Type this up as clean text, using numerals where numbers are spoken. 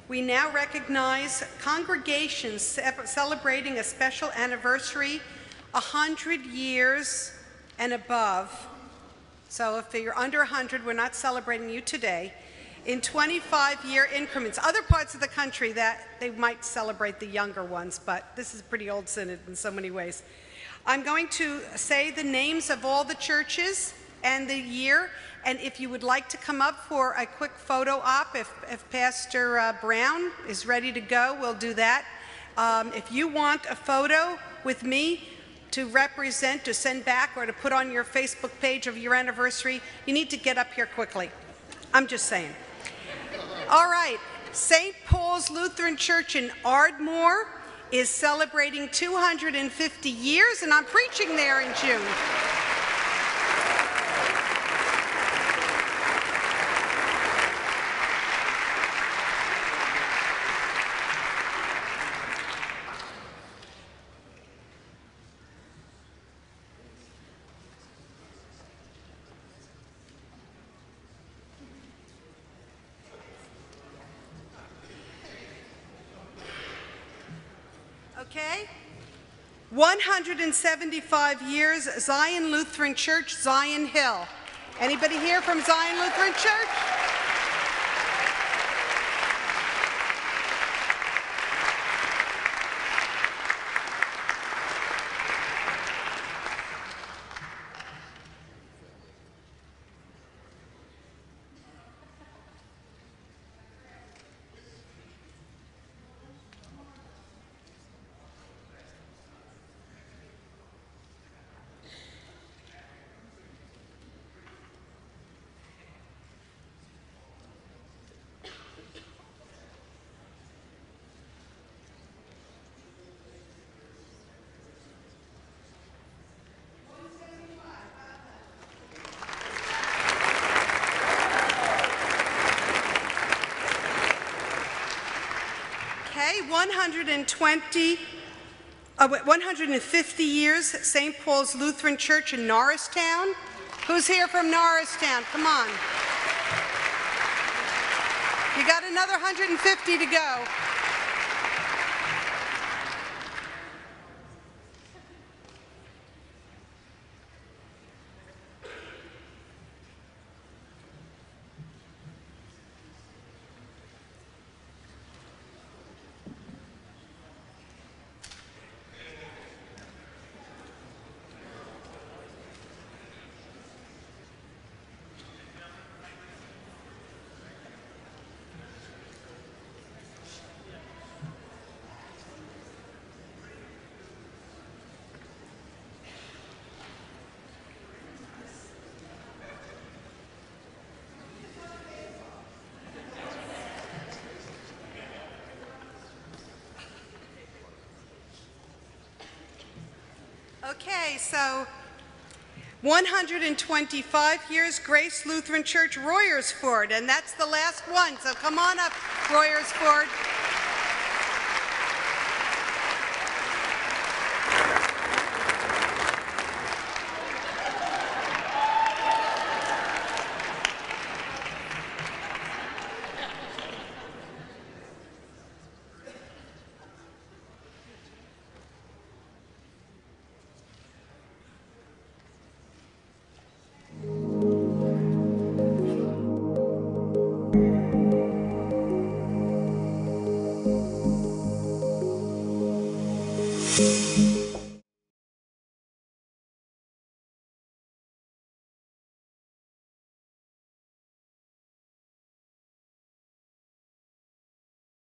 We now recognize congregations celebrating a special anniversary, 100 years and above. So if you're under 100, we're not celebrating you today. In 25-year increments. Other parts of the country that they might celebrate the younger ones, but this is a pretty old synod in so many ways. I'm going to say the names of all the churches and the year, and if you would like to come up for a quick photo op, if Pastor Brown is ready to go, we'll do that. If you want a photo with me to represent, to send back, or to put on your Facebook page of your anniversary, you need to get up here quickly. I'm just saying. All right, St. Paul's Lutheran Church in Ardmore is celebrating 250 years, and I'm preaching there in June. Okay, 175 years, Zion Lutheran Church, Zion Hill. Anybody here from Zion Lutheran Church? Okay, 150 years, St. Paul's Lutheran Church in Norristown. Who's here from Norristown? Come on. You got another 150 to go. Okay, so 125 years, Grace Lutheran Church, Royersford, and that's the last one, so come on up, Royersford. Thank you.